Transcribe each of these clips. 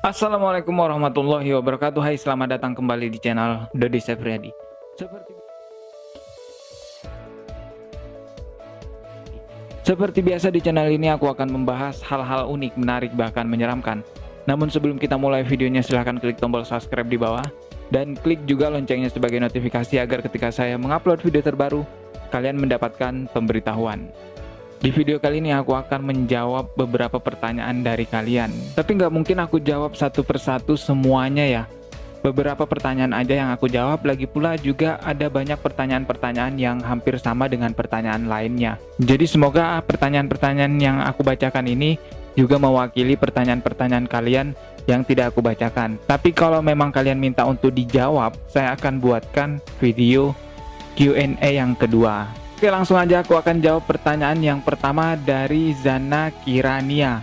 Assalamualaikum warahmatullahi wabarakatuh. Hai, selamat datang kembali di channel Dodi Sefriadi. Seperti biasa di channel ini aku akan membahas hal-hal unik, menarik, bahkan menyeramkan. Namun sebelum kita mulai videonya, silahkan klik tombol subscribe di bawah dan klik juga loncengnya sebagai notifikasi agar ketika saya mengupload video terbaru, kalian mendapatkan pemberitahuan. Di video kali ini aku akan menjawab beberapa pertanyaan dari kalian. Tapi nggak mungkin aku jawab satu persatu semuanya ya. Beberapa pertanyaan aja yang aku jawab, lagi pula juga ada banyak pertanyaan-pertanyaan yang hampir sama dengan pertanyaan lainnya. Jadi semoga pertanyaan-pertanyaan yang aku bacakan ini juga mewakili pertanyaan-pertanyaan kalian yang tidak aku bacakan. Tapi kalau memang kalian minta untuk dijawab, saya akan buatkan video Q&A yang kedua. Oke, langsung aja aku akan jawab pertanyaan yang pertama dari Zana Kirania.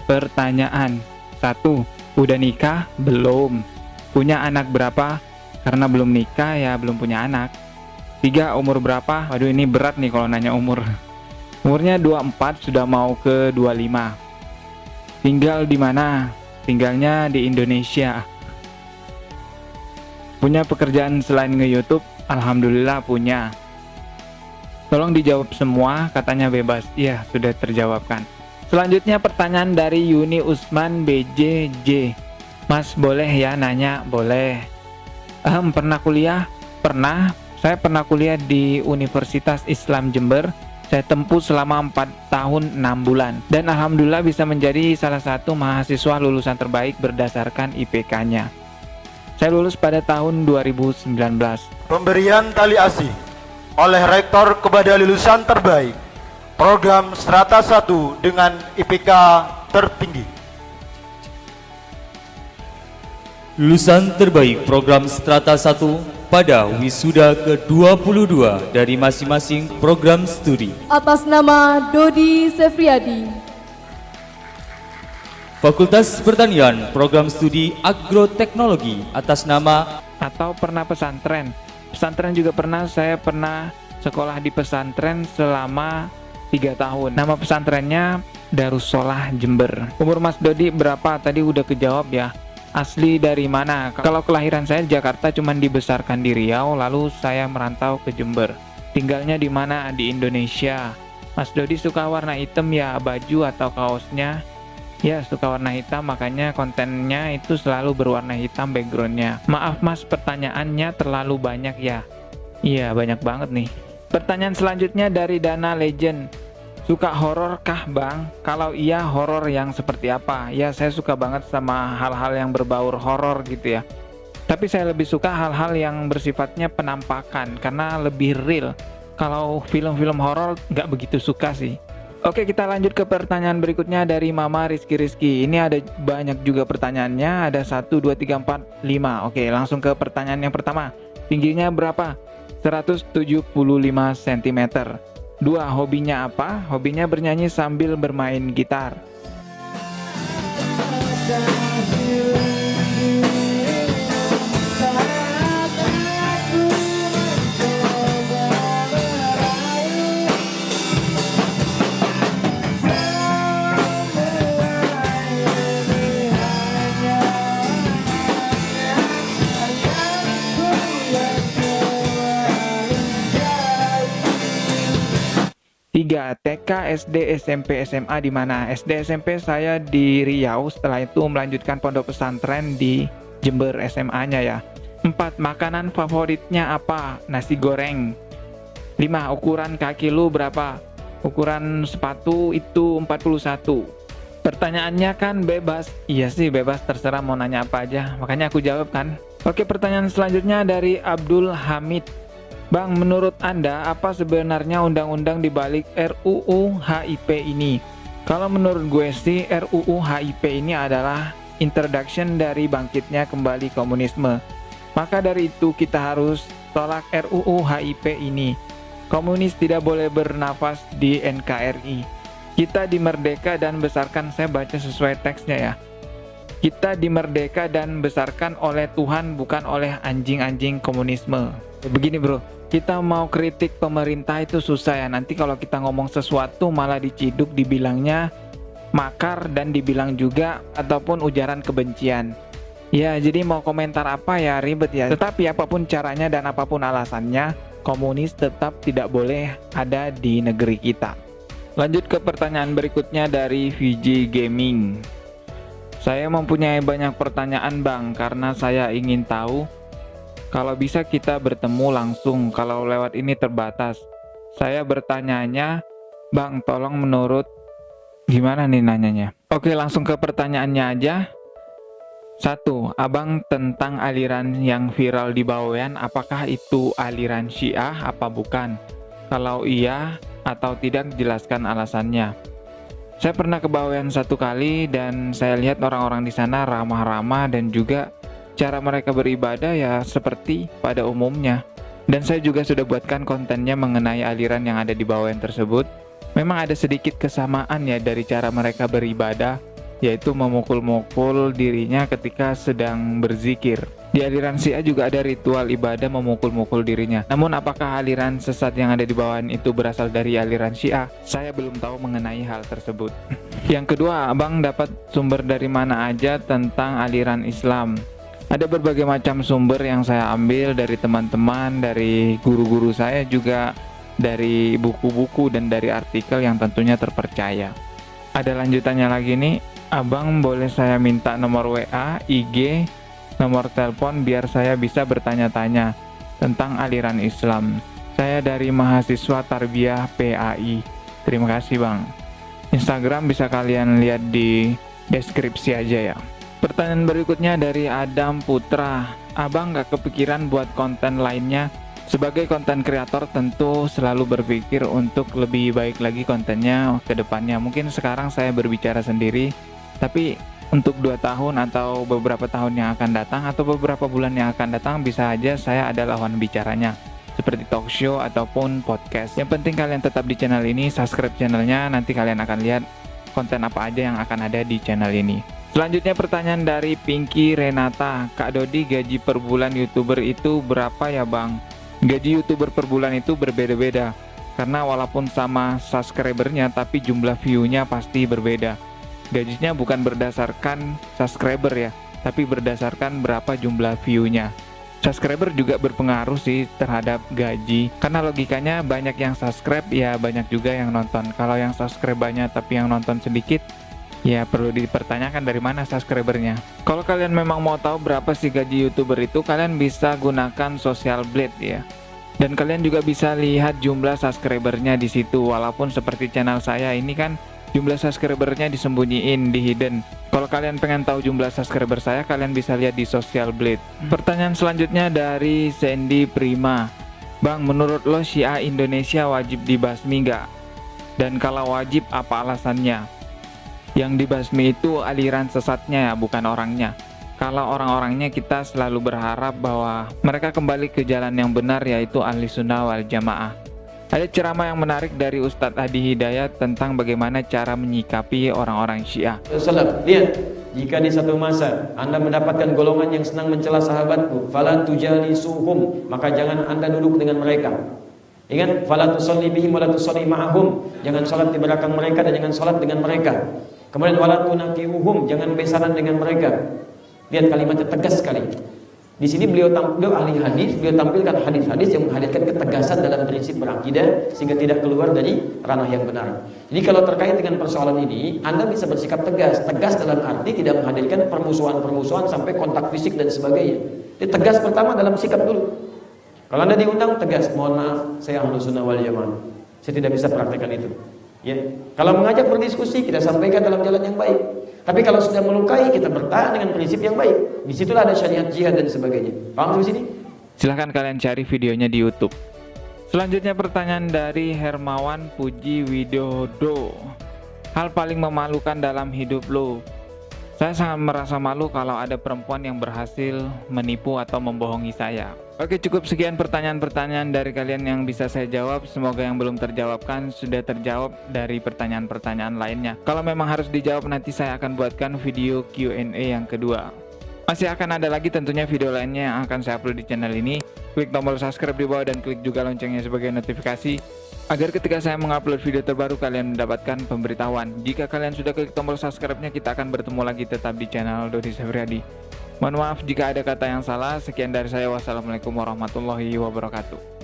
Pertanyaan 1. Udah nikah? Belum. Punya anak berapa? Karena belum nikah ya belum punya anak. 3. Umur berapa? Waduh, ini berat nih kalau nanya umur. Umurnya 24, sudah mau ke 25. Tinggal di mana? Tinggalnya di Indonesia. Punya pekerjaan selain nge-YouTube? Alhamdulillah punya. Tolong dijawab semua, katanya bebas. Iya, sudah terjawabkan. Selanjutnya pertanyaan dari Yuni Usman BJJ. Mas, boleh ya nanya? Boleh. Pernah kuliah? Pernah. Saya pernah kuliah di Universitas Islam Jember. Saya tempuh selama 4 tahun 6 bulan. Dan alhamdulillah bisa menjadi salah satu mahasiswa lulusan terbaik berdasarkan IPK-nya. Saya lulus pada tahun 2019. Pemberian tali asih oleh Rektor kepada lulusan terbaik program Strata 1 dengan IPK tertinggi. Lulusan terbaik program Strata 1 pada wisuda ke-22 dari masing-masing program studi. Atas nama Dodi Sefriadi. Fakultas Pertanian program studi Agroteknologi atas nama. Atau pernah pesantren. Pesantren juga pernah, saya pernah sekolah di pesantren selama 3 tahun. Nama pesantrennya Darussolah Jember. Umur Mas Dodi berapa? Tadi udah kejawab ya. Asli dari mana? Kalau kelahiran saya di Jakarta, cuman dibesarkan di Riau, lalu saya merantau ke Jember. Tinggalnya di mana? Di Indonesia. Mas Dodi suka warna hitam ya, baju atau kaosnya? Ya, suka warna hitam, makanya kontennya itu selalu berwarna hitam backgroundnya. Maaf mas, pertanyaannya terlalu banyak ya. Iya, banyak banget nih. Pertanyaan selanjutnya dari Dana Legend. Suka horor kah bang? Kalau iya, horor yang seperti apa? Ya, saya suka banget sama hal-hal yang berbau horor gitu ya. Tapi saya lebih suka hal-hal yang bersifatnya penampakan, karena lebih real. Kalau film-film horor nggak begitu suka sih. Oke, kita lanjut ke pertanyaan berikutnya dari Mama Rizky. Ini ada banyak juga pertanyaannya, ada 1, 2, 3, 4, 5. Oke, langsung ke pertanyaan yang pertama. Tingginya berapa? 175 cm. 2. Hobinya apa? Hobinya bernyanyi sambil bermain gitar. 3. TK, SD, SMP, SMA di mana? SD, SMP saya di Riau, setelah itu melanjutkan pondok pesantren di Jember SMA-nya ya. 4. Makanan favoritnya apa? Nasi goreng. 5. Ukuran kaki lu berapa? Ukuran sepatu itu 41. Pertanyaannya kan bebas. Iya sih bebas, terserah mau nanya apa aja, makanya aku jawab kan. Oke, pertanyaan selanjutnya dari Abdul Hamid. Bang, menurut Anda apa sebenarnya undang-undang dibalik RUU HIP ini? Kalau menurut gue sih RUU HIP ini adalah introduction dari bangkitnya kembali komunisme. Maka dari itu kita harus tolak RUU HIP ini. Komunis tidak boleh bernafas di NKRI. Kita dimerdeka dan besarkan, saya baca sesuai teksnya ya. Kita dimerdeka dan besarkan oleh Tuhan, bukan oleh anjing-anjing komunisme. Begini bro, kita mau kritik pemerintah itu susah ya. Nanti kalau kita ngomong sesuatu malah diciduk, dibilangnya makar, dan dibilang juga ataupun ujaran kebencian. Ya, jadi mau komentar apa ya, ribet ya. Tetapi apapun caranya dan apapun alasannya, komunis tetap tidak boleh ada di negeri kita. Lanjut ke pertanyaan berikutnya dari VJ Gaming. Saya mempunyai banyak pertanyaan Bang, karena saya ingin tahu kalau bisa kita bertemu langsung, kalau lewat ini terbatas. Saya bertanyanya, Bang, tolong menurut gimana nih nanyanya? Oke, langsung ke pertanyaannya aja. 1. Abang, tentang aliran yang viral di Bawean, apakah itu aliran Syiah apa bukan? Kalau iya atau tidak, jelaskan alasannya. Saya pernah ke Bawean 1 kali dan saya lihat orang-orang di sana ramah-ramah dan juga cara mereka beribadah ya seperti pada umumnya. Dan saya juga sudah buatkan kontennya mengenai aliran yang ada di Bawean tersebut. Memang ada sedikit kesamaan ya dari cara mereka beribadah, yaitu memukul-mukul dirinya ketika sedang berzikir. Di aliran Syiah juga ada ritual ibadah memukul-mukul dirinya. Namun apakah aliran sesat yang ada di Bawean itu berasal dari aliran Syiah? Saya belum tahu mengenai hal tersebut. Yang kedua, Abang dapat sumber dari mana aja tentang aliran Islam? Ada berbagai macam sumber yang saya ambil dari teman-teman, dari guru-guru saya, juga dari buku-buku dan dari artikel yang tentunya terpercaya. Ada lanjutannya lagi nih, Abang boleh saya minta nomor WA, IG, nomor telepon biar saya bisa bertanya-tanya tentang aliran Islam. Saya dari mahasiswa Tarbiyah PAI. Terima kasih Bang. Instagram bisa kalian lihat di deskripsi aja ya. Pertanyaan berikutnya dari Adam Putra. Abang gak kepikiran buat konten lainnya? Sebagai konten kreator tentu selalu berpikir untuk lebih baik lagi kontennya ke depannya. Mungkin sekarang saya berbicara sendiri, tapi untuk 2 tahun atau beberapa tahun yang akan datang atau beberapa bulan yang akan datang, bisa aja saya ada lawan bicaranya seperti talk show ataupun podcast. Yang penting kalian tetap di channel ini, subscribe channelnya, nanti kalian akan lihat konten apa aja yang akan ada di channel ini. Selanjutnya pertanyaan dari Pinky Renata. Kak Dodi, gaji per bulan YouTuber itu berapa ya Bang? Gaji YouTuber per bulan itu berbeda-beda, karena walaupun sama subscribernya tapi jumlah view-nya pasti berbeda. Gajinya bukan berdasarkan subscriber ya, tapi berdasarkan berapa jumlah view-nya. Subscriber juga berpengaruh sih terhadap gaji, karena logikanya banyak yang subscribe ya banyak juga yang nonton. Kalau yang subscribe banyak tapi yang nonton sedikit, ya perlu dipertanyakan dari mana subscribernya. Kalau kalian memang mau tahu berapa sih gaji YouTuber itu, kalian bisa gunakan Social Blade ya. Dan kalian juga bisa lihat jumlah subscribernya di situ. Walaupun seperti channel saya ini kan jumlah subscribernya disembunyiin, di hidden. Kalau kalian pengen tahu jumlah subscriber saya, kalian bisa lihat di Social Blade. Pertanyaan selanjutnya dari Sandy Prima. Bang, menurut lo Syiah Indonesia wajib dibasmi nggak? Dan kalau wajib, apa alasannya? Yang dibasmi itu aliran sesatnya ya, bukan orangnya. Kalau orang-orangnya kita selalu berharap bahwa mereka kembali ke jalan yang benar, yaitu ahli sunnah wal jamaah. Ada ceramah yang menarik dari Ustadz Hadi Hidayat tentang bagaimana cara menyikapi orang-orang Syiah. Lihat, jika di satu masa Anda mendapatkan golongan yang senang mencela sahabatku, fala tujalisuhum, maka jangan Anda duduk dengan mereka. Ingat, fala tusalli bihim wa la tusalli ma'ahum, jangan salat di belakang mereka dan jangan salat dengan mereka. Kemudian wala tunaqihuhum, jangan besaran dengan mereka. Lihat kalimatnya tegas sekali. Di sini beliau ahli hadis, beliau tampilkan hadis-hadis yang menghadirkan ketegasan dalam prinsip berakidah sehingga tidak keluar dari ranah yang benar. Jadi kalau terkait dengan persoalan ini, Anda bisa bersikap tegas. Tegas dalam arti tidak menghadirkan permusuhan-permusuhan sampai kontak fisik dan sebagainya. Jadi tegas pertama dalam sikap dulu. Kalau Anda diundang, tegas, mohon maaf, saya Ahlus Sunnah wal Jamaah. Saya tidak bisa praktekkan itu. Ya. Kalau mengajak berdiskusi, kita sampaikan dalam jalan yang baik. Tapi kalau sudah melukai, kita bertahan dengan prinsip yang baik. Disitulah ada syariat jihad dan sebagainya. Paham di sini? Silahkan kalian cari videonya di YouTube. Selanjutnya pertanyaan dari Hermawan Puji Widodo. Hal paling memalukan dalam hidup lo? Saya sangat merasa malu kalau ada perempuan yang berhasil menipu atau membohongi saya. Oke, cukup sekian pertanyaan-pertanyaan dari kalian yang bisa saya jawab. Semoga yang belum terjawabkan sudah terjawab dari pertanyaan-pertanyaan lainnya. Kalau memang harus dijawab, nanti saya akan buatkan video Q&A yang kedua. Masih akan ada lagi tentunya video lainnya yang akan saya upload di channel ini. Klik tombol subscribe di bawah dan klik juga loncengnya sebagai notifikasi agar ketika saya mengupload video terbaru kalian mendapatkan pemberitahuan. Jika kalian sudah klik tombol subscribe-nya, kita akan bertemu lagi tetap di channel Dodi Sefriadi. Mohon maaf jika ada kata yang salah. Sekian dari saya. Wassalamualaikum warahmatullahi wabarakatuh.